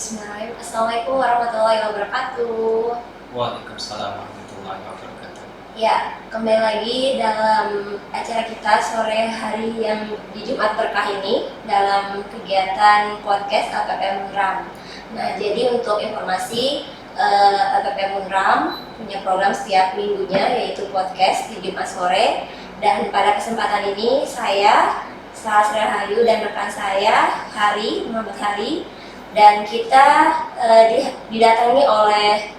Bismillahirrahmanirrahim. Assalamualaikum warahmatullahi wabarakatuh. Waalaikumsalam warahmatullahi wabarakatuh. Ya, kembali lagi dalam acara kita sore hari yang di Jumat Berkah ini dalam kegiatan podcast APP Munram. Nah, jadi untuk informasi, APP Munram punya program setiap minggunya yaitu podcast di Jumat sore. Dan pada kesempatan ini saya Sahasra Rahayu dan rekan saya Muhammad Hari, dan kita didatangi oleh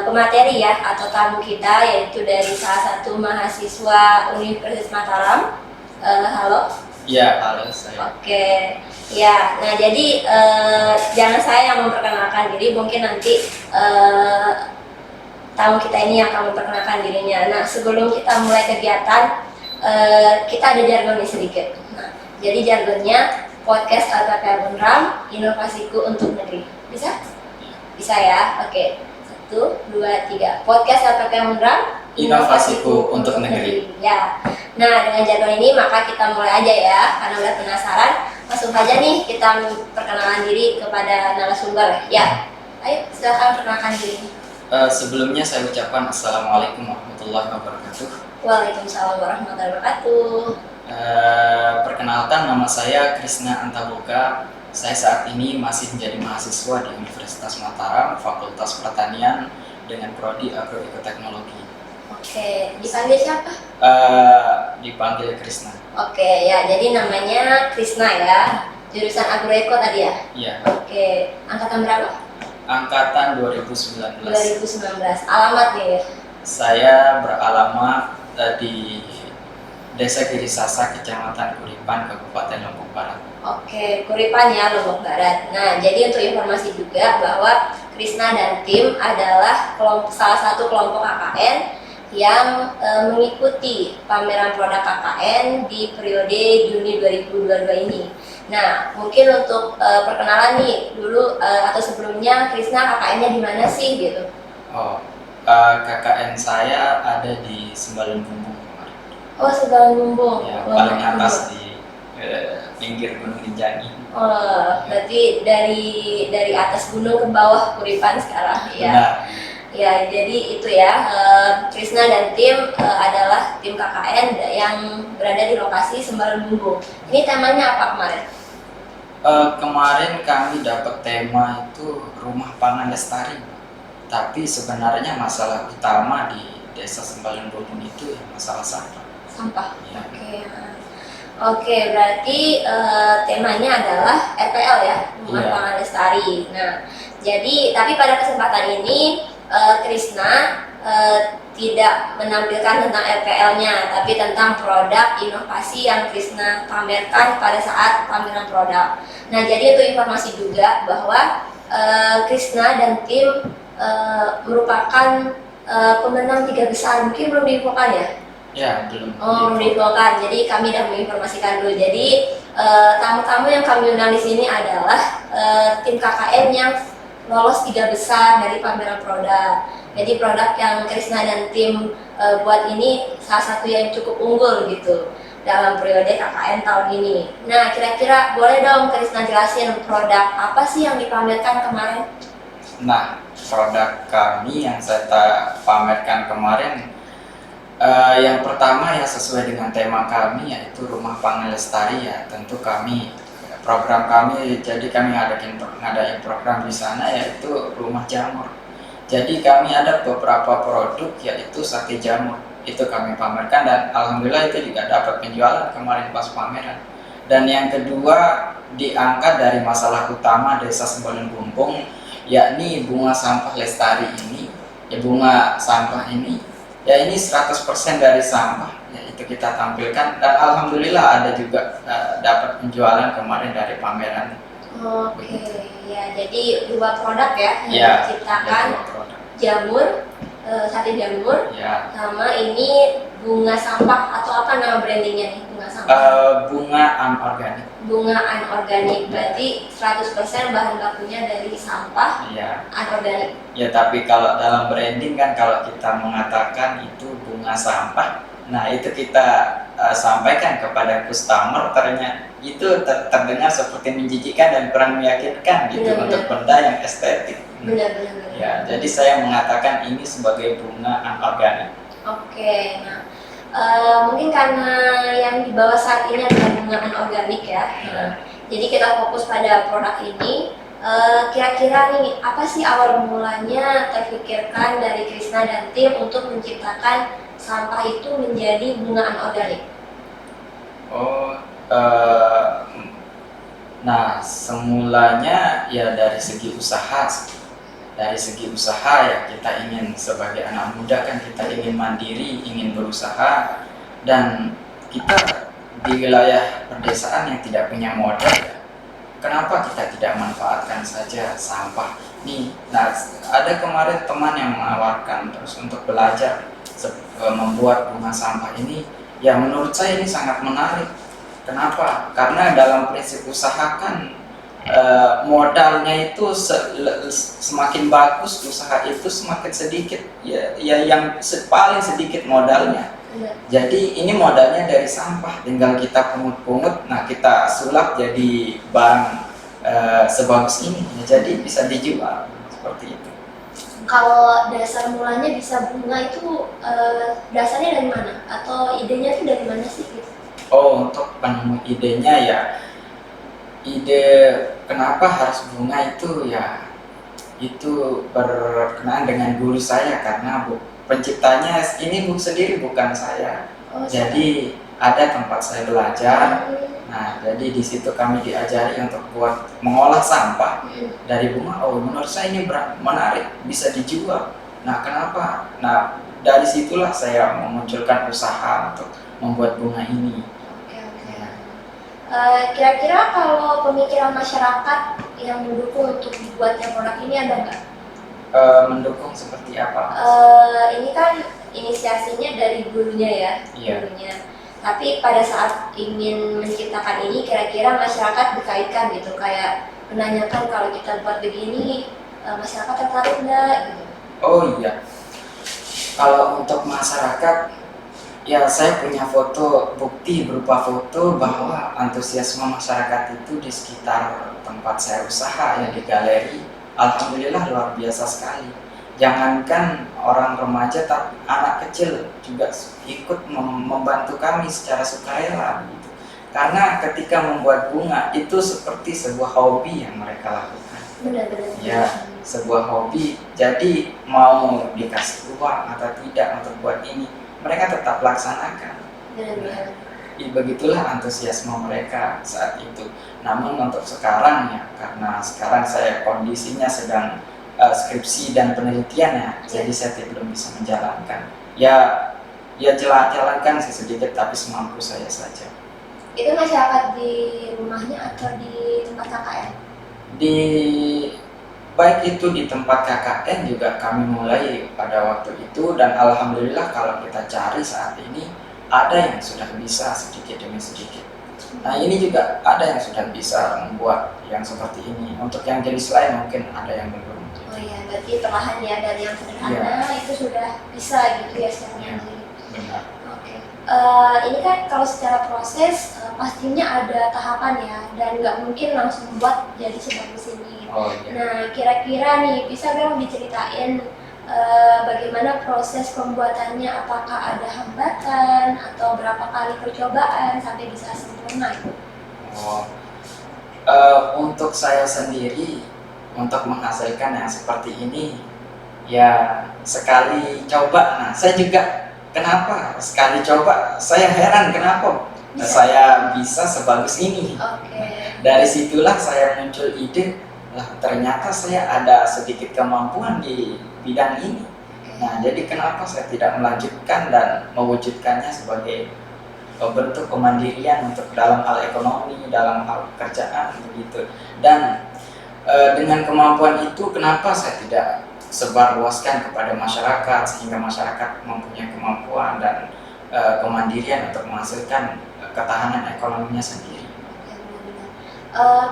pemateri ya atau tamu kita, yaitu dari salah satu mahasiswa Universitas Mataram. Halo. Ya, halo saya. Oke. Ya, nah jadi jangan saya yang memperkenalkan diri, mungkin nanti tamu kita ini yang akan memperkenalkan dirinya. Nah, sebelum kita mulai kegiatan, kita ada jargonnya sedikit. Nah, jadi jargonnya podcast APP Munram, inovasiku untuk negeri. Bisa? Bisa ya? Oke. 1, 2, 3. Podcast APP Munram, Inovasiku untuk negeri. Ya. Nah, dengan jargon ini maka kita mulai aja ya, karena udah penasaran. Langsung aja nih kita perkenalan diri kepada narasumber. Ya. Ayo, silakan perkenalkan diri. Sebelumnya saya ucapkan Assalamualaikum warahmatullahi wabarakatuh. Waalaikumsalam warahmatullahi wabarakatuh. Perkenalkan, nama saya Krisna Antaboga. Saya saat ini masih menjadi mahasiswa di Universitas Mataram, Fakultas Pertanian dengan prodi Agroekoteknologi. Oke, dipanggil siapa? Dipanggil Krisna. Oke, ya, jadi namanya Krisna ya. Jurusan Agroeko tadi ya? Iya. Oke, angkatan berapa? Angkatan 2019. 2019. Alamatnya ya? Saya beralamat di Desa Girisasa, Kecamatan Kuripan, Kabupaten Lombok Barat. Oke, Kuripan ya, Lombok Barat. Nah, jadi untuk informasi juga bahwa Krisna dan tim adalah salah satu kelompok KKN yang mengikuti pameran produk KKN di periode Juni 2022 ini. Nah, mungkin untuk perkenalan nih dulu atau sebelumnya, Krisna KKN-nya di mana sih gitu? KKN saya ada di Sembalun Bumbung. Oh, Sembalun Bumbung. Ya, paling atas di pinggir Gunung Rinjani. Oh, berarti dari atas gunung ke bawah Kuripan sekarang ya. Benar. Ya, jadi itu ya, Krisna dan tim adalah tim KKN yang berada di lokasi Sembalun Bumbung. Ini temanya apa kemarin? Kemarin kami dapat tema itu Rumah Pangan Lestari. Tapi sebenarnya masalah utama di Desa Sembalun Bumbung itu ya masalah sampah. Sampah. Ya. Oke, berarti temanya adalah RPL ya, Rumah Iya. Pangan Lestari. Nah, jadi tapi pada kesempatan ini Krisna tidak menampilkan tentang RPL-nya, tapi tentang produk inovasi yang Krisna pamerkan pada saat pameran produk. Nah, jadi untuk informasi juga bahwa Krisna dan tim merupakan pemenang 3 besar. Mungkin belum diinfokan ya? Ya, belum. Oh, belum diinfokan. Jadi kami sudah menginformasikan dulu. Jadi tamu-tamu yang kami undang di sini adalah tim KKN yang lolos 3 besar dari pameran produk. Jadi produk yang Krisna dan tim buat ini salah satu yang cukup unggul gitu dalam periode KKN tahun ini. Nah, kira-kira boleh dong Krisna jelasin produk apa sih yang dipamerkan kemarin? Nah, produk kami yang saya pamerkan kemarin, yang pertama ya sesuai dengan tema kami, yaitu Rumah Pangan Lestari ya. Tentu program kami, jadi kami ngadain program di sana yaitu rumah jamur. Jadi kami ada beberapa produk yaitu sate jamur, itu kami pamerkan dan alhamdulillah itu juga dapat penjualan kemarin pas pameran. Dan yang kedua, diangkat dari masalah utama Desa Sembalun Bumbung, yakni bunga sampah lestari ini. Ya, bunga sampah ini ya ini 100% dari sampah ya, itu kita tampilkan dan alhamdulillah ada juga dapat penjualan kemarin dari pameran. Oke, ya jadi 2 produk ya yang Ya, diciptakan, ya, 2 produk. jamur, sate jamur, Ya, sama ini bunga sampah atau apa nama brandingnya nih, bunga sampah? bunga anorganik. Bunga anorganik, berarti 100% bahan bakunya dari sampah Ya, anorganik. ya, tapi kalau dalam branding kan kalau kita mengatakan itu bunga sampah, nah itu kita sampaikan kepada customer ternyata itu terdengar seperti menjijikan dan kurang meyakinkan gitu untuk benda yang estetik. Benar. Ya, jadi saya mengatakan ini sebagai bunga anorganik. Oke, nah mungkin karena yang dibawa saat ini adalah bunga anorganik ya. Jadi kita fokus pada produk ini. Kira-kira nih, apa sih awal mulanya terpikirkan dari Krisna dan tim untuk menciptakan sampah itu menjadi bunga anorganik? Nah, semulanya ya dari segi usaha. Dari segi usaha ya kita ingin sebagai anak muda kan kita ingin mandiri, ingin berusaha, dan kita di wilayah pedesaan yang tidak punya modal ya, kenapa kita tidak manfaatkan saja sampah nih. Nah, ada kemarin teman yang menawarkan terus untuk belajar membuat bunga sampah ini, ya menurut saya ini sangat menarik. Kenapa? Karena dalam prinsip usaha kan modalnya itu semakin bagus usaha itu semakin sedikit ya yang paling sedikit modalnya. Jadi ini modalnya dari sampah, tinggal kita pungut-pungut, nah kita sulap jadi barang sebagus ini, jadi bisa dijual seperti itu. Kalau dasar mulanya bisa bunga itu dasarnya dari mana? Atau idenya itu dari mana sih? Untuk penemu idenya ya, ide kenapa harus bunga itu ya itu berkenaan dengan guru saya, karena penciptanya ini buku sendiri bukan saya. Jadi ada tempat saya belajar. Nah, jadi di situ kami diajari untuk buat mengolah sampah dari bunga. Menurut saya ini menarik, bisa dijual. Nah, kenapa? Nah, dari situlah saya memunculkan usaha untuk membuat bunga ini. Kira-kira kalau pemikiran masyarakat yang mendukung untuk dibuatnya produk ini ada nggak? Mendukung seperti apa? Ini kan inisiasinya dari gurunya ya, gurunya. Tapi pada saat ingin menciptakan ini, kira-kira masyarakat dikaitkan gitu, kayak menanyakan kalau kita buat begini, masyarakat tertarik nggak? Gitu. Oh iya, kalau untuk masyarakat, ya saya punya foto bukti berupa foto bahwa antusiasme masyarakat itu di sekitar tempat saya usaha ya di galeri, alhamdulillah luar biasa sekali. Jangankan orang remaja, tapi anak kecil juga ikut membantu kami secara sukarela gitu. Karena ketika membuat bunga itu seperti sebuah hobi yang mereka lakukan. Benar-benar. Ya, sebuah hobi. Jadi mau dikasih uang atau tidak untuk buat ini, mereka tetap laksanakan. Benar-benar. Begitulah antusiasme mereka saat itu. Namun untuk sekarang ya, karena sekarang saya kondisinya sedang skripsi dan penelitian ya, jadi saya belum bisa menjalankan. Ya jalankan sedikit tapi semampu saya saja. Itu masyarakat di rumahnya atau di tempat KKN? Baik itu di tempat KKN juga kami mulai pada waktu itu, dan alhamdulillah kalau kita cari saat ini ada yang sudah bisa sedikit demi sedikit. Nah, ini juga ada yang sudah bisa membuat yang seperti ini. Untuk yang jenis lain mungkin ada yang belum. Oh iya, berarti perlahan ya dari yang sederhana itu sudah bisa gitu ya sekarang. Ya, benar. Oke. Ini kan kalau secara proses pastinya ada tahapan ya, dan nggak mungkin langsung buat jadi sebagus ini. Oh, iya. Nah, kira-kira nih bisa dong diceritain bagaimana proses pembuatannya, apakah ada hambatan atau berapa kali percobaan sampai bisa sempurna? Untuk saya sendiri, untuk menghasilkan yang seperti ini, ya sekali coba. Nah, saya juga kenapa sekali coba, saya heran kenapa saya bisa sebagus ini. Dari situlah saya muncul ide, ternyata saya ada sedikit kemampuan di bidang ini. Nah, jadi kenapa saya tidak melanjutkan dan mewujudkannya sebagai bentuk kemandirian untuk dalam hal ekonomi, dalam hal pekerjaan begitu. Dan dengan kemampuan itu, kenapa saya tidak sebarluaskan kepada masyarakat sehingga masyarakat mempunyai kemampuan dan kemandirian untuk menghasilkan ketahanan ekonominya sendiri.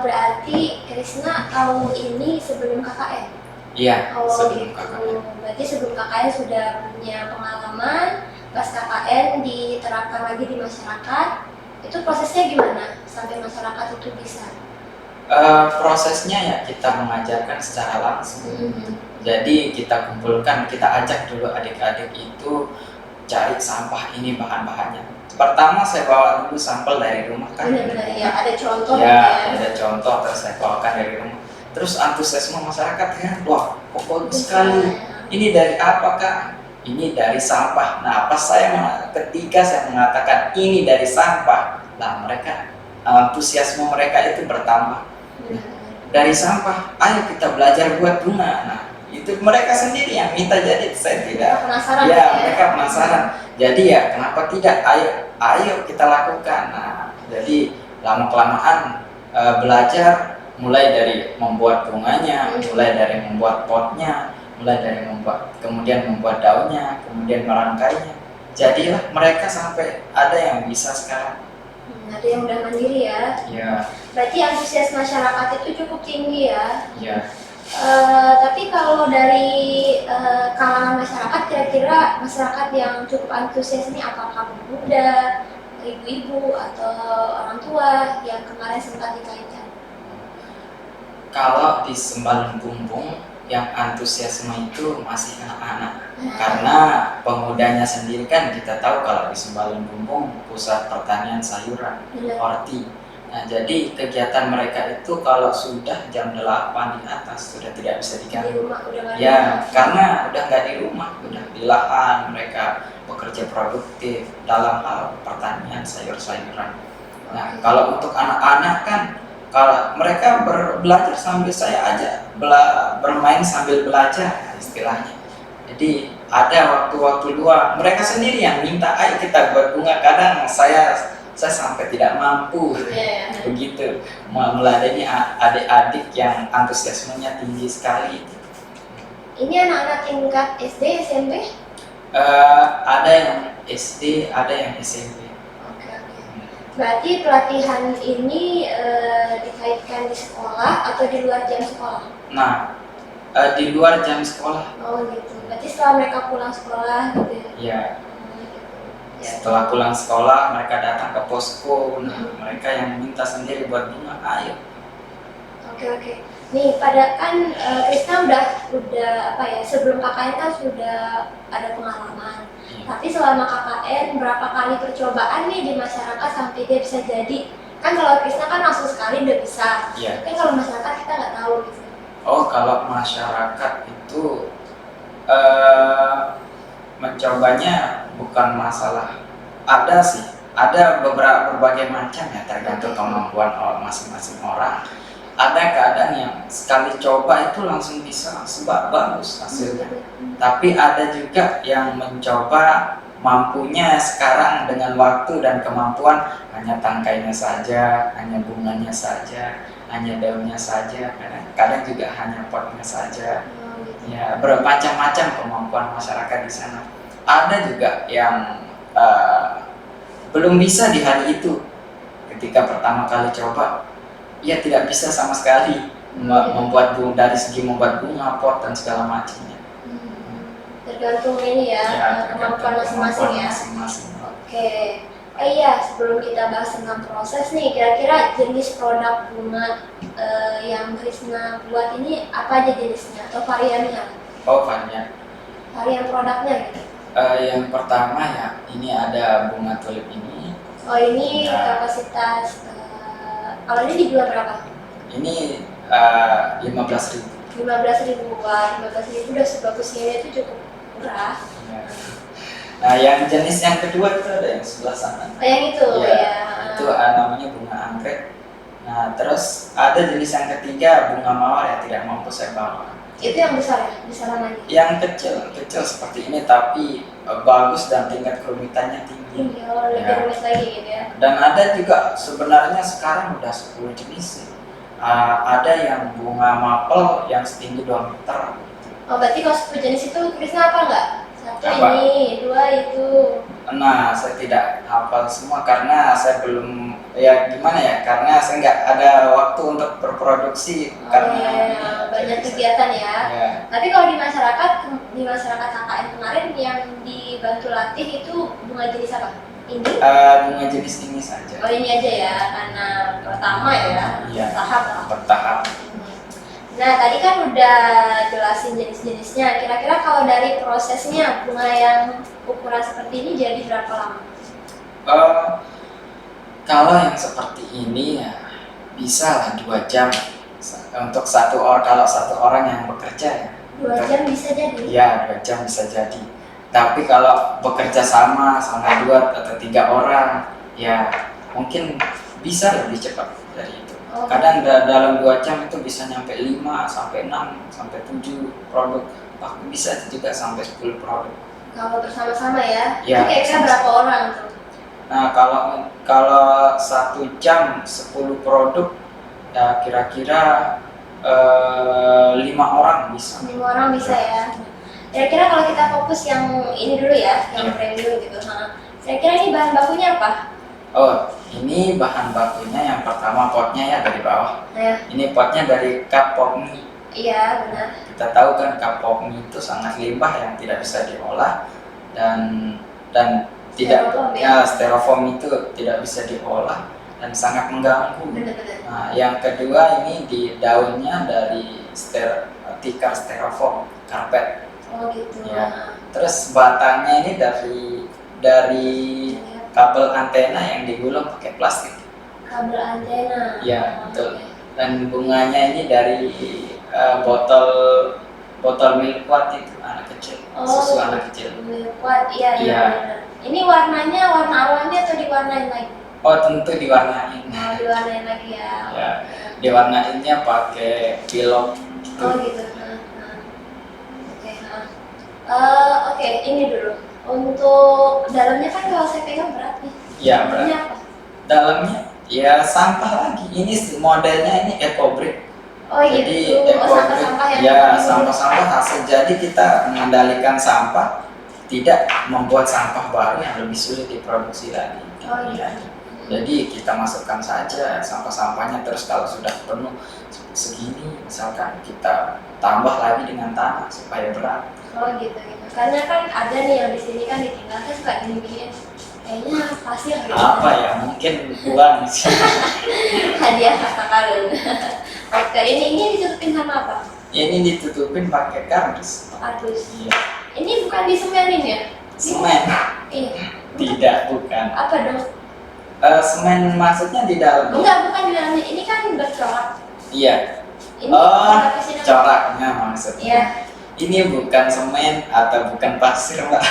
Berarti Krisna tahu ini sebelum KKN? Iya, sebelum KKN. Berarti sebelum KKN sudah punya pengalaman pas KKN diterapkan lagi di masyarakat, itu prosesnya gimana sampai masyarakat itu bisa? Prosesnya ya kita mengajarkan secara langsung. Jadi kita kumpulkan, kita ajak dulu adik-adik itu cari sampah ini bahan-bahannya. Pertama saya bawa dulu sampel dari rumah kan. Benar-benar ya, ada contoh Ya, ada contoh terus saya bawakan dari rumah. Terus antusiasme masyarakat kan, wah kok bagus sekali. Ini dari apa kak? Ini dari sampah. Nah pas ketika saya mengatakan ini dari sampah, lah mereka antusiasme mereka itu bertambah. Dari sampah, ayo kita belajar buat bunga. Nah itu mereka sendiri yang minta, jadi saya tidak. Penasaran Ya, mereka penasaran. Jadi ya kenapa tidak? Ayo kita lakukan. Nah jadi lama kelamaan belajar, mulai dari membuat bunganya, mulai dari membuat potnya, mulai dari kemudian membuat daunnya, kemudian merangkainya. Jadilah mereka sampai ada yang bisa sekarang. Ada yang udah mandiri ya. Ya. Berarti antusias masyarakat itu cukup tinggi ya. Ya. Tapi kalau dari kalangan masyarakat, kira-kira masyarakat yang cukup antusias ini apakah muda, ibu-ibu atau orang tua yang kemarin sempat dikaitkan? Kalau di Sembalun Bumbung yang antusiasme itu masih anak-anak, karena pemudanya sendiri kan kita tahu kalau di Sembalun Bumbung pusat pertanian sayuran, horti. Nah jadi kegiatan mereka itu kalau sudah jam 8 di atas sudah tidak bisa diganggu. Ya karena udah nggak di rumah, udah di lahan, mereka bekerja produktif dalam hal pertanian sayur-sayuran. Nah kalau untuk anak-anak kan, kalau mereka belajar sambil saya aja bermain sambil belajar istilahnya. Jadi ada waktu-waktu luang, mereka sendiri yang minta, ayo kita buat bunga. Kadang saya sampai tidak mampu, begitu meladeni adik-adik yang antusiasmenya tinggi sekali. Ini anak-anak tingkat SD, SMP? Ada yang SD, ada yang SMP. Berarti pelatihan ini dikaitkan di sekolah atau di luar jam sekolah? Nah, di luar jam sekolah. Oh gitu. Berarti setelah mereka pulang sekolah gitu ya? Iya. Setelah pulang sekolah mereka datang ke posko. Nah, mereka yang minta sendiri buat bunga, ayo. Oke. Nih pada kan Krisna udah apa ya, sebelum KKN kan sudah ada pengalaman. Tapi selama KKN berapa kali percobaan nih di masyarakat sampai dia bisa jadi? Kan kalau Krisna kan langsung sekali udah bisa. Kan kalau masyarakat kita nggak tahu gitu. Oh kalau masyarakat itu mencobanya bukan masalah, ada sih, ada berbagai macam ya, tergantung kemampuan masing-masing orang. Ada keadaan yang sekali coba itu langsung bisa sebab bagus hasilnya. Tapi ada juga yang mencoba mampunya sekarang dengan waktu dan kemampuan hanya tangkainya saja, hanya bunganya saja, hanya daunnya saja, kadang juga hanya potnya saja. Ya, bermacam-macam kemampuan masyarakat di sana. Ada juga yang belum bisa di hari itu, ketika pertama kali coba, ia tidak bisa sama sekali membuat bunga, dari segi membuat bunga, pot dan segala macamnya. Tergantung ini ya, kemampuan masing-masing ya. Oke. Iya, sebelum kita bahas tentang proses nih, kira-kira jenis produk bunga yang Krisna buat ini apa aja jenisnya atau variannya? Oh, varian produknya gitu. Yang pertama ya, ini ada bunga tulip ini. Oh, ini kapasitas kalau ini dijual berapa? Ini 15.000. 15.000, wah 15.000 udah sebagusnya itu cukup murah. Ya. Nah, yang jenis yang kedua itu ada yang sebelah sana. Oh, yang itu ya. Itu namanya bunga anggrek. Nah, terus ada jenis yang ketiga bunga mawar yang tidak mampu saya bawa. Itu yang besar ya, besaran lagi? Yang kecil seperti ini tapi bagus dan tingkat kerumitannya tinggi. Lebih rumit lagi gitu ya. Dan ada juga sebenarnya sekarang udah 10 jenis. Ada yang bunga maple yang setinggi 2 meter. Oh, berarti kalau 10 jenis itu Krisna apa enggak? Satu apa? Ini, dua itu. Nah, saya tidak hafal semua karena saya belum, ya gimana ya, karena saya nggak ada waktu untuk berproduksi karena banyak kegiatan ya. ya. Tapi kalau di masyarakat KKN kemarin yang dibantu latih itu bunga jenis apa? Ini? Bunga jenis ini saja. Oh ini aja ya, karena pertama ya, Iya. bertahap lah. Bertahap. Nah tadi kan udah jelasin jenis-jenisnya. Kira-kira kalau dari prosesnya bunga yang ukuran seperti ini jadi berapa lama? Kalau yang seperti ini ya bisa lah 2 jam untuk satu orang, kalau satu orang yang bekerja ya. 2 jam bisa jadi? Iya, 2 jam bisa jadi. Tapi kalau bekerja sama 2 atau 3 orang, ya mungkin bisa lebih cepat dari itu. Oh. Kadang dalam 2 jam itu bisa nyampe 5, sampai 6, sampai 7 produk. Bahkan bisa juga sampai 10 produk. Kalau bersama-sama ya? Ya, Itu kira-kira berapa orang tuh? Nah, kalau 1 jam 10 produk, ya kira-kira 5 orang bisa. 5 orang bisa ya? Kira-kira kalau kita fokus yang ini dulu ya, yang Iya. premium gitu. Kira-kira ini bahan bakunya apa? Oh, ini bahan bakunya yang pertama potnya ya dari bawah. Nah, Ini potnya dari cup pop mie. iya benar. Kita tahu kan cup pop mie itu sangat limbah yang tidak bisa diolah dan tidak Styrofoam ya? ya styrofoam itu tidak bisa diolah dan sangat mengganggu. Benar-benar. Nah, yang kedua ini di daunnya dari tikar styrofoam karpet. Oh gitu. Ya. Terus batangnya ini dari kabel antena yang digulung pakai plastik. Kabel antena. Ya, Oh, betul. oke. Dan bunganya ini dari botol milk white itu anak kecil, susu anak kecil. Kuat, iya Iya. benar. Ini warnanya warna awannya atau diwarnain lagi? Oh, tentu diwarnain. Oh, diwarnain lagi ya. Ya, diwarnainnya pakai pilok. Oh gitu. Oke. Oke, ini dulu. Untuk dalamnya kan kalau saya pegang berat nih. Ya, Ini berat. apa? Dalamnya ya sampah lagi. Ini modelnya ini eco brick. Oh Jadi gitu. eco brick, Sampah-sampah yang ya dibuang. sampah-sampah hasil. Jadi kita mengendalikan sampah, tidak membuat sampah baru yang lebih sulit diproduksi lagi. Oh iya. Ya. Jadi kita masukkan saja sampah-sampahnya, terus kalau sudah penuh segini misalkan kita tambah lagi dengan tanah supaya berat. Oh gitu. Karena kan ada nih yang di sini kan ditinggal kan suka gini-gini. Kayaknya pasir gitu. Apa ya, mungkin uang sih. Hadiah harta karun. Oke, ini ditutupin sama apa? Ini ditutupin pakai kardus. Kardus. Iya. Ini bukan disemenin ya? Semen. Iya. Tidak, bukan. Apa dong? Semen maksudnya di dalam. Enggak, bukan di dalamnya. Ini kan bercorak. Iya. Ini Oh, lapisin apa? coraknya maksudnya. Iya. Ini bukan semen atau bukan pasir, Mbak.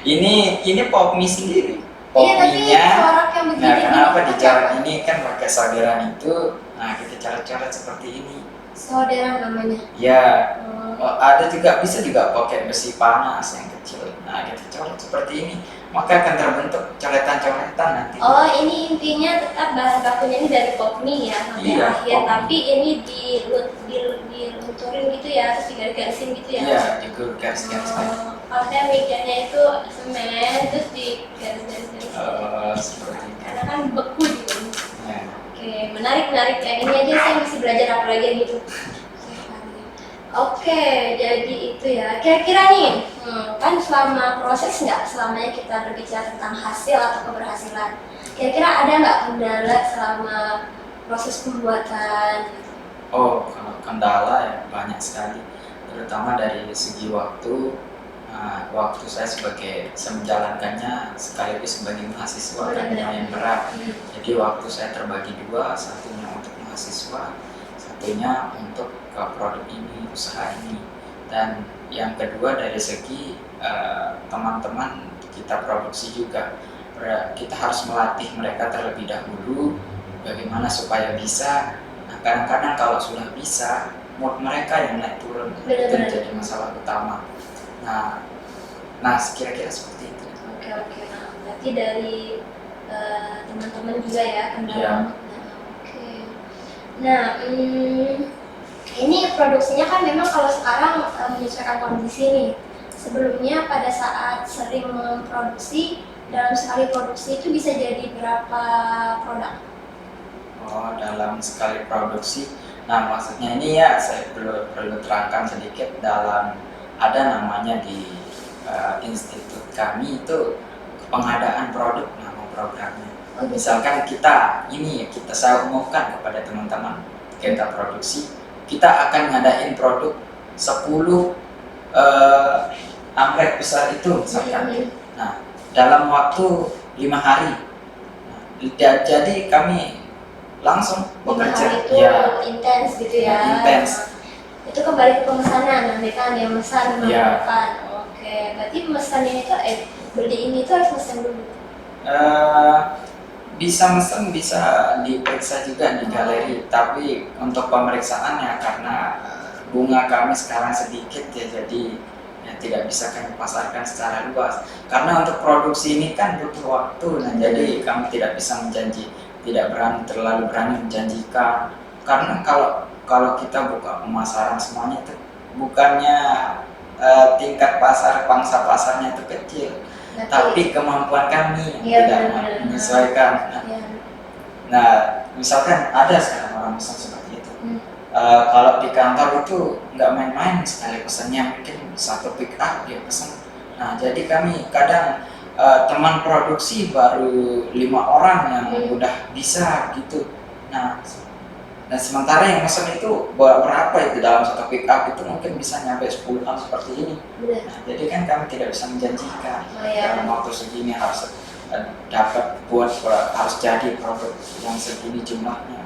Ini pop mie sendiri. Pop Iya, tapi mie-nya. corak yang begini. Nah, kenapa ini dicoret apa? ini kan pakai solderan itu. Nah, kita coret-coret seperti ini. Solderan namanya. Ya, Oh. ada juga bisa juga pakai besi panas yang kecil. Nah, kita coret seperti ini, maka akan terbentuk coretan-coretan nanti. Oh, ini intinya tetap bahan bakunya ini dari pop mie ya sampai Iya, akhir, pop mie. tapi ini dilunturin gitu ya, terus digaris-garisin gitu ya. Iya, digaris-garis. Kalau saya mikirnya itu semen terus digaris-garis. Seperti itu. Karena kan beku gitu. Ya. Oke, menarik. Yang ini aja saya masih belajar apa lagi gitu. Oke, jadi itu ya. Kira-kira nih, kan selama proses nggak selamanya kita berbicara tentang hasil atau keberhasilan. Kira-kira ada nggak kendala selama proses pembuatan? Oh, kalau kendala ya banyak sekali, terutama dari segi waktu. Nah, waktu saya menjalankannya sekaligus sebagai mahasiswa kan lumayan berat. Jadi waktu saya terbagi 2, satunya untuk mahasiswa, satunya untuk produk ini, usaha ini. Dan yang kedua dari segi teman-teman kita produksi juga, kita harus melatih mereka terlebih dahulu bagaimana supaya bisa. Nah, kadang-kadang kalau sudah bisa, mood mereka yang naik turun, itu Benar-benar. jadi masalah utama. Nah, kira-kira seperti itu. Oke. Nah, berarti dari teman-teman juga ya kendala. Iya. Oke. Nah, ini produksinya kan memang kalau sekarang menyesuaikan kondisi nih. Sebelumnya pada saat sering memproduksi dalam sekali produksi itu bisa jadi berapa produk? Oh, dalam sekali produksi. Nah, maksudnya ini ya saya perlu terangkan sedikit dalam ada namanya di institut kami itu pengadaan produk nama programnya. Oh, gitu. Misalkan saya umumkan kepada teman-teman kita produksi, kita akan ngadain produk 10 anggrek besar itu misalkan. Nah, dalam waktu 5 hari. Nah, jadi kami langsung 5 bekerja. hari itu intens gitu ya. Intens. Itu kembali ke pemesanan, nanti kan yang memesan Iya. menggunakan. Oke, berarti pemesannya itu beli ini itu harus pesan dulu. Bisa mesen, bisa diperiksa juga di galeri, tapi untuk pemeriksaannya karena bunga kami sekarang sedikit ya, jadi ya tidak bisa kami pasarkan secara luas. Karena untuk produksi ini kan butuh waktu, nah jadi kami tidak bisa terlalu berani menjanjikan. Karena kalau kita buka pemasaran semuanya itu bukannya tingkat pangsa pasarnya itu kecil, tapi kemampuan kami yang tidak menyesuaikan. Nah, misalkan ada sekarang orang pesan seperti itu. Kalau di kantor itu nggak main-main, sekali pesannya mungkin 1 pick up dia pesan. Nah, jadi kami kadang teman produksi baru 5 orang yang udah bisa gitu. Nah, sementara yang pesan itu berapa itu dalam 1 pick up itu mungkin bisa nyampe 10 ton seperti ini. Nah, jadi kan kami tidak bisa menjanjikan dalam waktu segini harus harus jadi produk yang segini jumlahnya.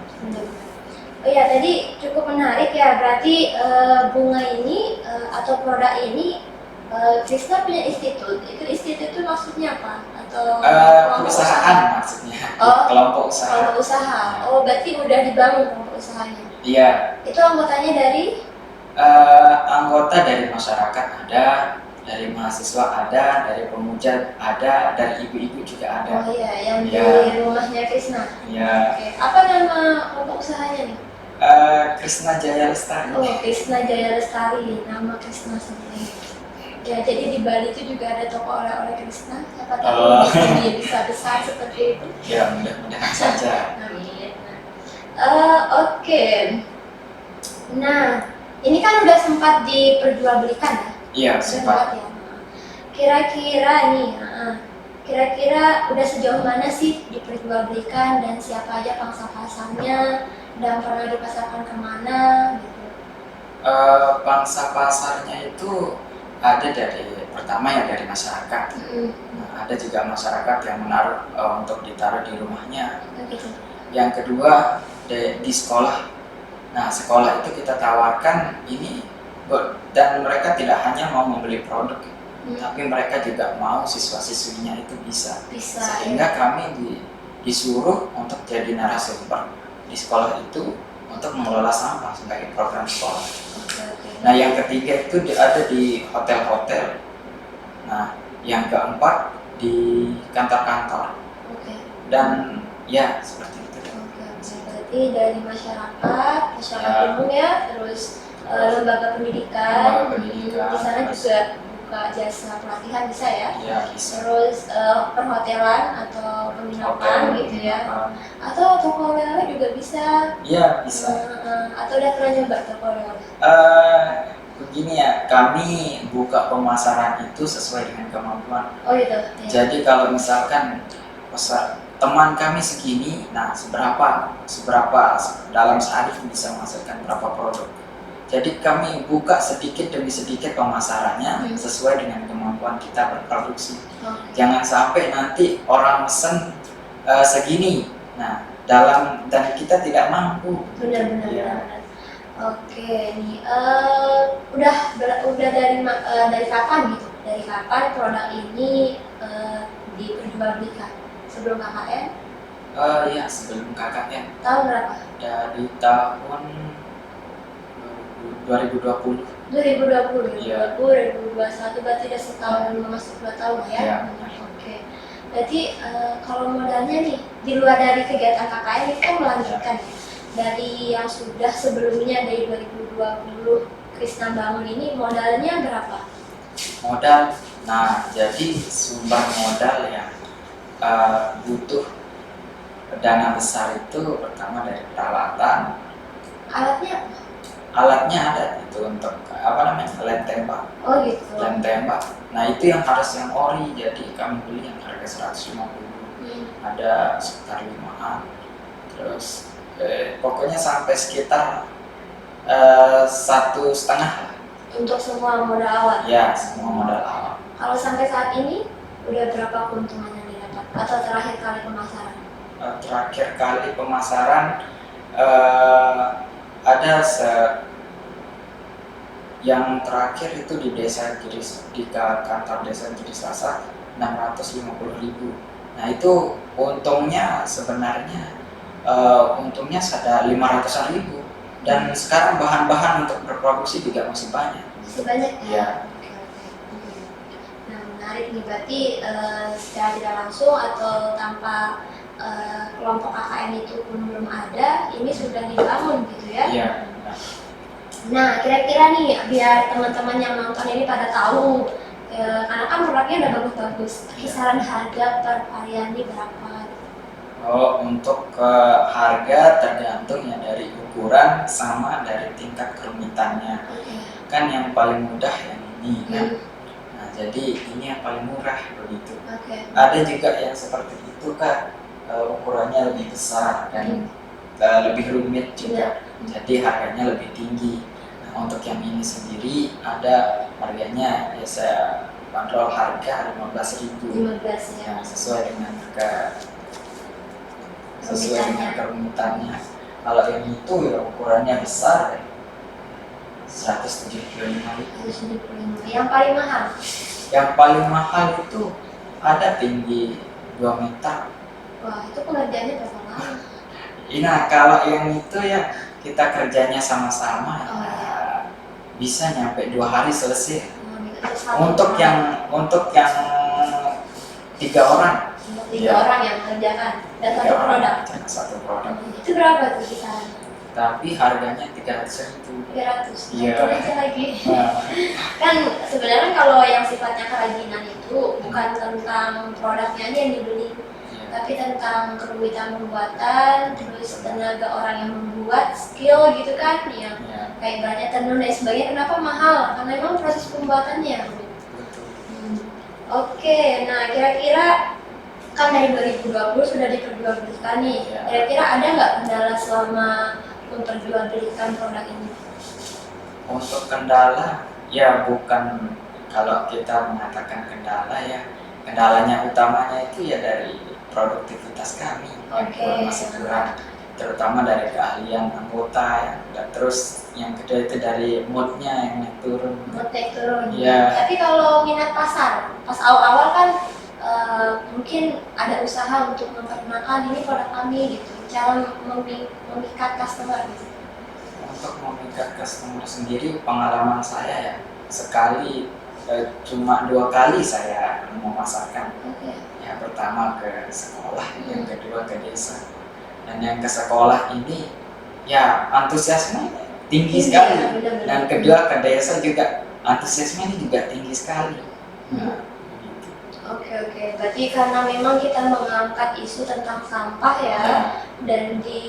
Oh ya, tadi cukup menarik ya, berarti bunga ini atau produk ini Krisna punya institut. Itu maksudnya apa? Atau perusahaan maksudnya. Kelompok usaha. Kelompok usaha. Oh, berarti udah dibangun kelompok usahanya. Iya. Itu anggotanya dari? Anggota dari masyarakat ada, dari mahasiswa ada, dari pemuda ada, dari ibu-ibu juga ada. Oh iya, yang di rumahnya Krisna. Iya. Oke. Apa nama kelompok usahanya nih? Krisna Jaya Lestari. Oh, Krisna Jaya Lestari, nama Krisna sendiri. Ya, jadi di Bali itu juga ada toko oleh-oleh Krisna. Siapa tahu bisa besar seperti itu. Ya, mudah-mudahan saja. Amin. Oke. Nah, ini kan udah sempat diperjualbelikan ya? Iya, sempat. Ya. Kira-kira udah sejauh mana sih diperjualbelikan dan siapa aja pangsa pasarnya dan pernah dipasarkan kemana gitu? Pangsa pasarnya itu ada pertama dari masyarakat. Nah, ada juga masyarakat yang menaruh untuk ditaruh di rumahnya. Yang kedua di sekolah. Nah, sekolah itu kita tawarkan ini dan mereka tidak hanya mau membeli produk, tapi mereka juga mau siswa-siswinya itu bisa. Sehingga kami disuruh untuk jadi narasumber di sekolah itu untuk mengelola sampah sebagai program sekolah. Nah, yang ketiga itu ada di hotel-hotel. Nah, yang keempat di kantor-kantor. Dan ya seperti itu. Berarti dari masyarakat umum ya, terus lembaga pendidikan. Di sana juga buka jasa pelatihan bisa ya? Iya, bisa. Terus perhotelan atau penginapan gitu ya? Atau toko oleh-oleh juga bisa? Iya, bisa. Atau udah pernah nyoba toko oleh-oleh? Begini ya, kami buka pemasaran itu sesuai dengan kemampuan. Oh gitu? Ya. Jadi kalau misalkan teman kami segini, nah seberapa dalam sehari bisa menghasilkan berapa produk. Jadi kami buka sedikit demi sedikit pemasarannya sesuai dengan kemampuan kita berproduksi. Jangan sampai nanti orang pesen segini, nah dan kita tidak mampu. Benar. Ya. Oke, nih udah dari kapan gitu? Dari kapan produk ini diperjualbelikan? Sebelum KKN? Iya, sebelum KKN. Tahun berapa? Dari tahun 2020. 2020, Iya. 2021 berarti udah setahun masuk 2 tahun ya? Iya. Oke. Berarti kalau modalnya nih di luar dari kegiatan KKN itu kan melanjutkan ya? Dari yang sudah sebelumnya dari 2020 Krisna bangun ini modalnya berapa? Modal, nah jadi sumber modal ya butuh dana besar itu pertama dari peralatan. Alatnya apa? Alatnya ada itu untuk lem tembak. Oh gitu. Lem tembak. Nah itu yang harus yang ori, jadi kami beli yang harga 150. Ada sekitar 5-an. Terus pokoknya sampai sekitar 1,5 Untuk semua modal awal? Ya, semua modal awal. Kalau sampai saat ini udah berapa keuntungan yang didapat? Atau terakhir kali pemasaran? Terakhir kali pemasaran ada yang terakhir itu di desa di kantor desa Giri Selasa 650.000. Nah itu untungnya sebenarnya untungnya ada 500.000, dan sekarang bahan-bahan untuk berproduksi juga masih banyak. Masih banyak ya? Ya. Nah menarik nih, berarti secara tidak langsung atau tanpa kelompok KKN itu pun belum ada, ini sudah dibangun gitu ya? Iya. Nah kira-kira nih biar teman-teman yang nonton ini pada tahu, karena kan produknya udah bagus-bagus, kisaran harga per varian ini berapa? Oh, untuk harga tergantung ya dari ukuran sama dari tingkat kerumitannya. Kan yang paling mudah yang ini kan. Nah, jadi ini yang paling murah begitu. Ada juga yang seperti itu kan, ukurannya lebih besar dan lebih rumit juga. Jadi harganya lebih tinggi. Nah, untuk yang ini sendiri ada harganya ya saya bandrol harga 15.000. 15 ya. Sesuai dengan harga dengan kerumitannya. Kalau yang itu ya ukurannya besar, 175. Yang paling mahal? Yang paling mahal itu ada tinggi 2 meter. Wah, itu pengerjaannya berapa lama? Nah, kalau yang itu ya kita kerjanya sama-sama, bisa nyampe 2 hari selesai. Untuk yang 3 orang. 3 orang yang mengerjakan dan satu produk. Itu berapa tuh kisaran? Tapi harganya 300.000. 300. Iya. Itu aja lagi. Kan sebenarnya kalau yang sifatnya kerajinan itu bukan tentang produknya aja yang dibeli, tapi tentang kerumitan pembuatan, terus tenaga orang yang membuat, skill gitu kan, yang kayak ibaratnya tenun dan sebagainya. Kenapa mahal? Karena memang proses pembuatannya. Oke, nah kira-kira kan dari 2020 sudah diperjualbelikan nih. Kira-kira ada nggak kendala selama memperjualbelikan produk ini? Untuk kendala, ya bukan, kalau kita mengatakan kendala ya, kendalanya utamanya itu ya dari produktivitas kami yang masih kurang, terutama dari keahlian anggota, dan terus yang kedua itu dari moodnya yang turun. Moodnya turun. Ya. Tapi kalau minat pasar, pas awal-awal kan mungkin ada usaha untuk memperkenalkan ini produk kami gitu, cara memikat customer gitu. Untuk memikat customer sendiri, pengalaman saya ya sekali, cuma 2 kali saya memasarkan. Yang pertama ke sekolah, yang kedua ke desa. Dan yang ke sekolah ini ya antusiasme tinggi sekali, dan kedua ke desa juga antusiasme ini juga tinggi sekali. Oke, berarti karena memang kita mengangkat isu tentang sampah ya, dan di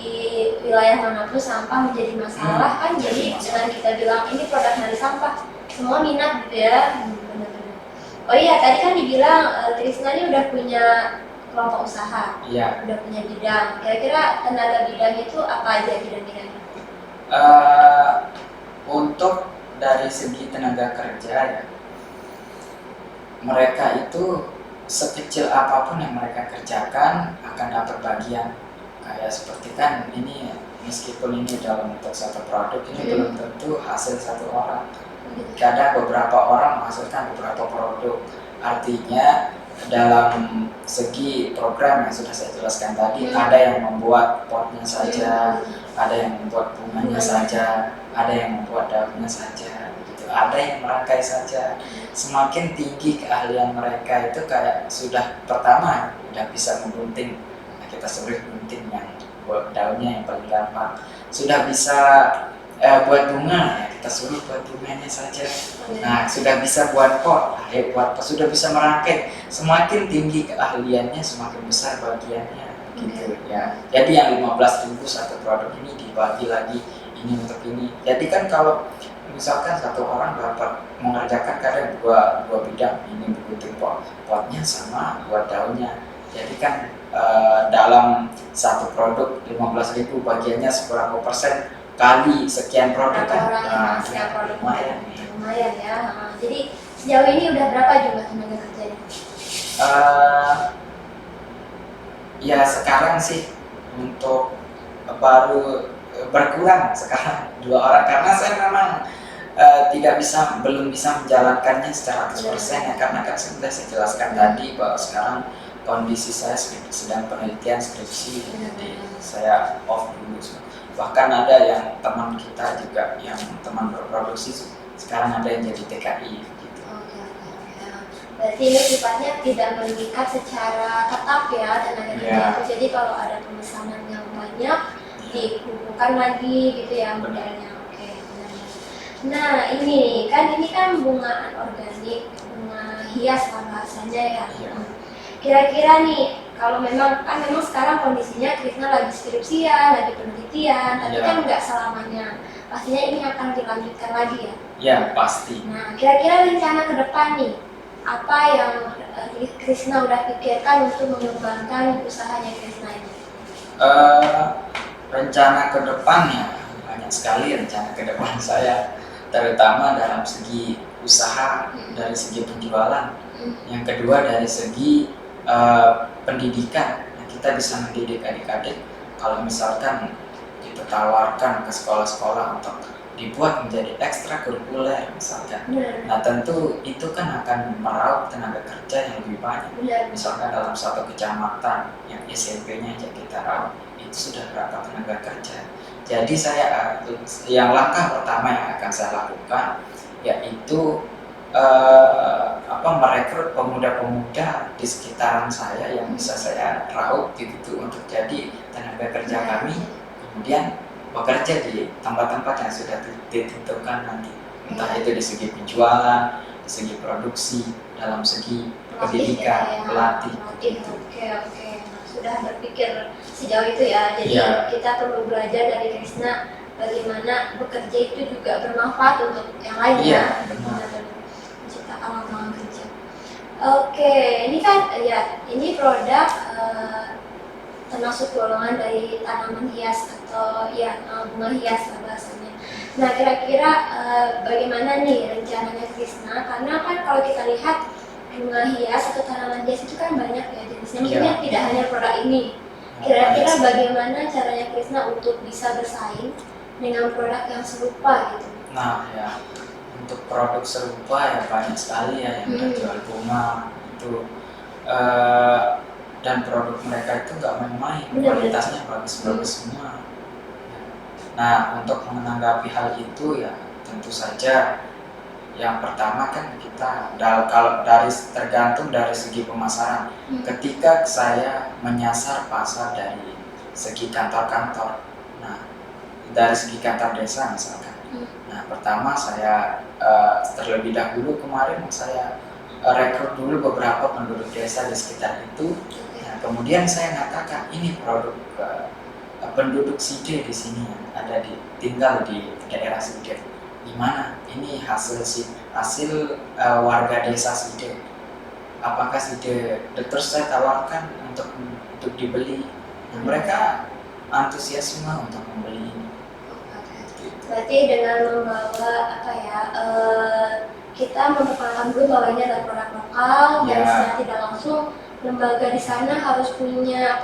wilayah manapun sampah menjadi masalah kan, jadi dengan kita bilang ini produk dari sampah, semua minat gitu ya. Benar-benar. Oh iya, tadi kan dibilang Trisna ini udah punya kelompok usaha, udah punya bidang. Kira-kira tenaga bidang itu apa aja bidang-bidangnya? Untuk dari segi tenaga kerja ya, mereka itu sekecil apapun yang mereka kerjakan akan dapat bagian. Kayak seperti kan ini, meskipun ini dalam bentuk satu produk, ini belum tentu hasil satu orang. Kadang beberapa orang menghasilkan beberapa produk. Artinya dalam segi program yang sudah saya jelaskan tadi, ada yang membuat potnya saja, ada yang membuat bunganya saja, ada yang membuat daunnya saja, ada yang merangkai saja. Semakin tinggi keahlian mereka itu, kayak sudah pertama sudah bisa menggunting, nah kita sebut gunting yang buat daunnya yang paling gampang, sudah bisa buat bunga, ya kita kita suruh buat bunganya saja. Nah, sudah bisa buat pot, ayo buat pot, sudah bisa merangkai. Semakin tinggi keahliannya, semakin besar bagiannya, gitu ya. Jadi yang 15.000 satu produk ini dibagi lagi ini untuk ini. Jadi kan kalau misalkan satu orang dapat mengerjakan kadang dua bidang, ini bikin potnya sama buat daunnya. Jadi kan dalam satu produk 15.000 bagiannya seberapa persen kali sekian produk kan, sekian produk lumayan. Lumayan ya. Jadi sejauh ini udah berapa jumlah tenaga kerjanya? Ya sekarang sih untuk baru berkurang sekarang 2 orang karena saya memang belum bisa menjalankannya secara 100% ya, karena kan sudah saya jelaskan tadi bahwa sekarang kondisi saya sedang penelitian skripsi, jadi saya off dulu. Bahkan ada yang teman kita juga yang teman berproduksi sekarang ada yang jadi TKI gitu. Oke. Berarti ini sifatnya tidak mengikat secara tetap ya tenaga kerja itu. Jadi kalau ada pemesanan yang banyak dikumpulkan lagi gitu ya modalnya. Oke, benar. Nah ini kan bunga organik, bunga hias lah bahasanya ya. Kira-kira nih kalau memang sekarang kondisinya Krisna lagi skripsian, lagi penelitian, tapi kan nggak selamanya. Pastinya ini akan dilanjutkan lagi ya? Ya pasti. Nah kira-kira rencana ke depan nih, apa yang Krisna udah pikirkan untuk mengembangkan usahanya Krisna ini? Rencana ke depannya banyak sekali rencana ke depan saya, terutama dalam segi usaha, dari segi penjualan. Yang kedua dari segi pendidikan. Nah, kita bisa mendidik adik-adik kalau misalkan kita tawarkan ke sekolah-sekolah untuk dibuat menjadi ekstrakurikuler misalkan. Nah tentu itu kan akan meraup tenaga kerja yang lebih banyak. Misalkan dalam satu kecamatan yang SMP-nya aja kita raup, itu sudah berapa tenaga kerja. Jadi yang langkah pertama yang akan saya lakukan yaitu merekrut pemuda-pemuda di sekitaran saya yang bisa saya raup gitu untuk jadi tenaga kerja kami, kemudian bekerja di tempat-tempat yang sudah ditentukan nanti, entah itu di segi penjualan, di segi produksi, dalam segi pendidikan, pelatih. Oke. Sudah berpikir sejauh itu ya. Jadi kita perlu belajar dari Krisna bagaimana bekerja itu juga bermanfaat untuk yang lain ya. Menciptakan lapangan kerja. Oke, ini kan ini produk termasuk golongan dari tanaman hias atau bunga hias lah bahasanya. Nah kira-kira bagaimana nih rencananya Krisna? Karena kan kalau kita lihat bunga hias atau tanaman hias itu kan banyak ya jenisnya. Maksudnya tidak hanya produk ini. Kira-kira bagaimana caranya Krisna untuk bisa bersaing dengan produk yang serupa gitu? Nah ya, untuk produk serupa ya banyak sekali ya yang jual bunga itu. Dan produk mereka itu nggak main-main, kualitasnya bagus-bagus semua. Nah, untuk menanggapi hal itu ya tentu saja yang pertama kan kita kalau tergantung dari segi pemasaran. Ketika saya menyasar pasar dari segi kantor-kantor, nah dari segi kantor desa misalkan. Nah, pertama saya terlebih dahulu kemarin saya rekrut dulu beberapa penduduk desa di sekitar itu. Kemudian saya katakan ini produk penduduk Side di sini tinggal di daerah Side. Gimana? Ini hasil warga desa Side. Apakah Side? Terus saya tawarkan untuk dibeli. Nah, mereka antusias semua untuk membeli ini. Berarti dengan membawa kita memperkenalkan dulu bahwa ini adalah produk lokal dan secara tidak langsung lembaga di sana harus punya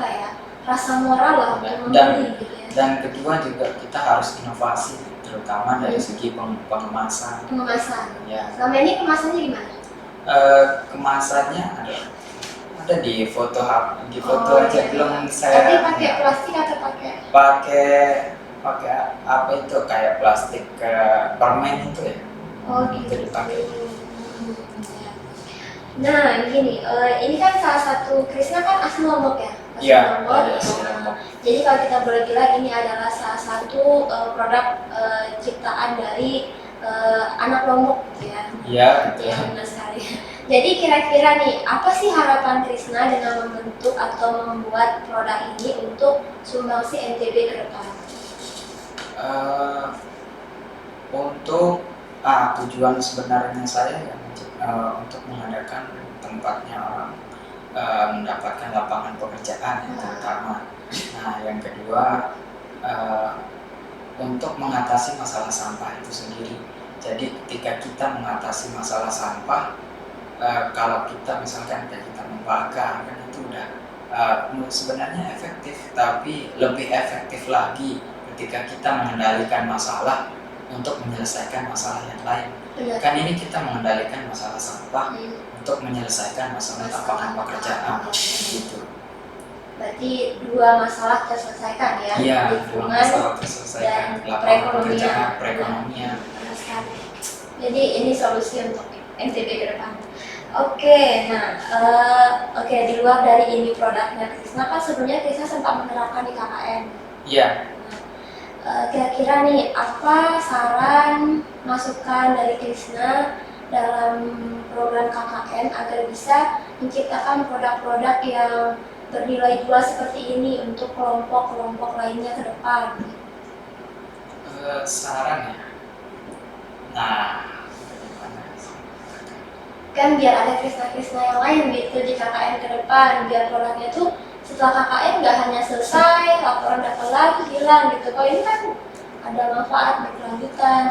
rasa moral lah untuk membeli gitu ya. Dan kedua juga kita harus inovasi terutama dari segi pengemasan. Ya. Selama ini kemasannya gimana? Kemasannya ada di foto aja belum saya. Tapi pakai plastik atau pakai apa itu kayak plastik permen itu ya. Gitu. Dipakai. Nah ini kan salah satu Krisna kan asli Lombok ya? Asli Lombok. Jadi kalau kita boleh bilang ini adalah salah satu produk ciptaan dari anak Lombok gitu ya. Iya, betul. Ya, benar sekali. Jadi kira-kira nih, apa sih harapan Krisna dengan membentuk atau membuat produk ini untuk sumbangsi NTB ke depan? Untuk tujuan sebenarnya saya ya untuk mengadakan tempatnya orang mendapatkan lapangan pekerjaan yang pertama. Nah, yang kedua untuk mengatasi masalah sampah itu sendiri. Jadi ketika kita mengatasi masalah sampah, kalau kita misalkan kita membakar kan itu udah sebenarnya efektif, tapi lebih efektif lagi ketika kita mengendalikan masalah untuk menyelesaikan masalah yang lain. Kan ini kita mengendalikan masalah sampah untuk menyelesaikan masalah lapangan pekerjaan gitu. Berarti dua masalah terselesaikan ya, Iya, dua masalah dan terselesaikan, lapangan pekerjaan, perekonomian. Jadi ini solusi untuk NTB ke depan. Oke, nah, di luar dari ini produknya Krisna kan sebelumnya Krisna sempat menerapkan di KKN. Iya. Kira-kira nih apa saran masukan dari Krisna dalam program KKN agar bisa menciptakan produk-produk yang bernilai jual seperti ini untuk kelompok-kelompok lainnya ke depan? Saran ya. Nah, kan biar ada Krisna-Krisna yang lain gitu di KKN ke depan, biar produknya tuh setelah KKN nggak hanya selesai, laporan udah kelar, hilang gitu. Kalau ini kan ada manfaat berkelanjutan.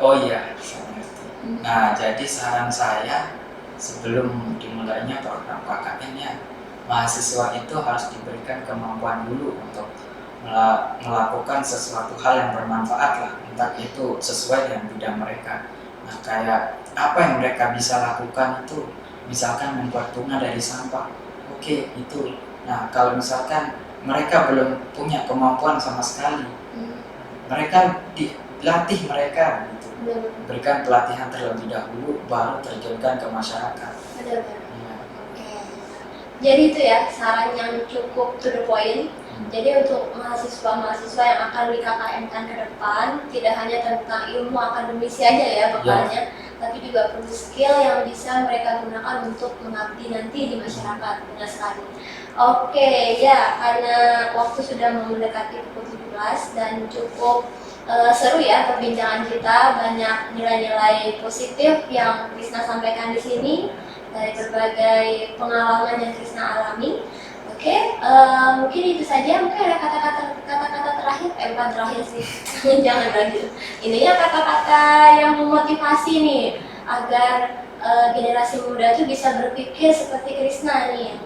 Oh iya, saya ngerti. Nah, jadi saran saya sebelum dimulainya program KKN ya, mahasiswa itu harus diberikan kemampuan dulu untuk melakukan sesuatu hal yang bermanfaat lah, entah itu sesuai dengan bidang mereka. Nah, kayak apa yang mereka bisa lakukan itu, misalkan membuat bunga dari sampah, oke, itu. Nah, kalau misalkan mereka belum punya kemampuan sama sekali, mereka dilatih mereka gitu, berikan pelatihan terlebih dahulu, baru terjunkan ke masyarakat. Benar-benar. Oke. Jadi itu ya saran yang cukup to the point. Jadi untuk mahasiswa-mahasiswa yang akan di KKN-kan ke depan, tidak hanya tentang ilmu akademisi aja ya bekalnya, tapi juga perlu skill yang bisa mereka gunakan untuk mengabdi nanti di masyarakat. Benar sekali. Oke, ya karena waktu sudah mau mendekati pukul 17 dan cukup seru ya perbincangan kita, banyak nilai-nilai positif yang Krisna sampaikan di sini dari berbagai pengalaman yang Krisna alami. Oke, mungkin itu saja. Mungkin ada kata-kata terakhir, bukan terakhir sih, jangan terakhir. Ininya kata-kata yang memotivasi nih agar generasi muda itu bisa berpikir seperti Krisna nih.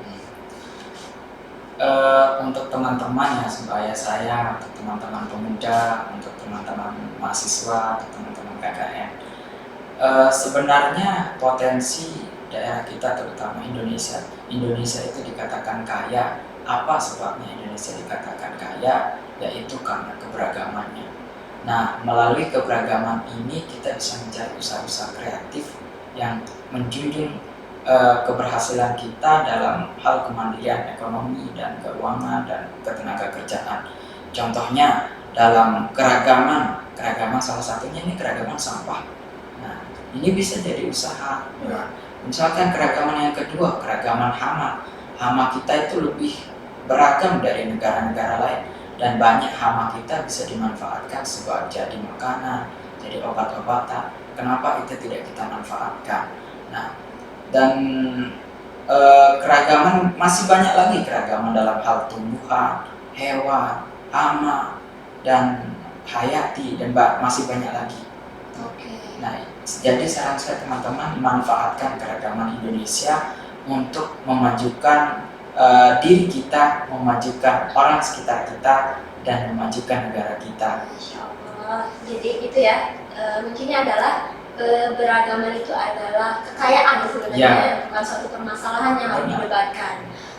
Untuk teman-teman ya, supaya saya, untuk teman-teman pemuda, untuk teman-teman mahasiswa, untuk teman-teman KKN, sebenarnya potensi daerah kita terutama Indonesia itu dikatakan kaya. Apa sebabnya Indonesia dikatakan kaya? Yaitu karena keberagamannya. Nah, melalui keberagaman ini kita bisa mencari usaha-usaha kreatif yang menjunjung keberhasilan kita dalam hal kemandirian ekonomi dan keuangan dan ketenaga kerjaan. Contohnya dalam keragaman salah satunya ini keragaman sampah. Nah, ini bisa jadi usaha. Misalkan keragaman yang kedua, keragaman hama kita itu lebih beragam dari negara-negara lain, dan banyak hama kita bisa dimanfaatkan sebagai jadi makanan, jadi obat-obatan. Kenapa itu tidak kita manfaatkan? Nah, dan keragaman masih banyak lagi, keragaman dalam hal tumbuhan, hewan, hama, dan hayati, dan masih banyak lagi. Nah, jadi saran saya teman-teman, manfaatkan keragaman Indonesia untuk memajukan diri kita, memajukan orang sekitar kita, dan memajukan negara kita. Masya Allah. Jadi itu ya, mungkinnya adalah keberagaman itu adalah kekayaan sebenarnya, bukan suatu permasalahan yang harus didebatkan.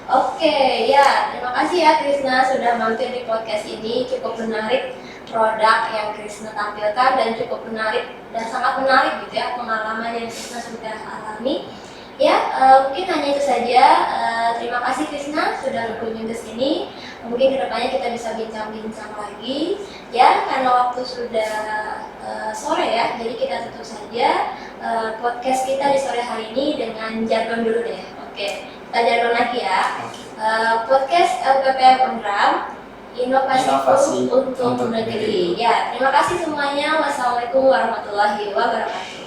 Oke, ya terima kasih ya Krisna sudah mampir di podcast ini. Cukup menarik produk yang Krisna tampilkan dan cukup menarik dan sangat menarik gitu ya pengalaman yang Krisna sudah alami. Ya, mungkin hanya itu saja. Terima kasih Krisna sudah berkunjung ke sini. Mungkin kedepannya kita bisa bincang-bincang lagi ya, karena waktu sudah sore ya, jadi kita tutup saja podcast kita di sore hari ini dengan jargon dulu deh. Oke, kita jargon lagi ya. Podcast LPPM Unram, inovasi untuk negeri. Ya, terima kasih semuanya. Wassalamualaikum warahmatullahi wabarakatuh.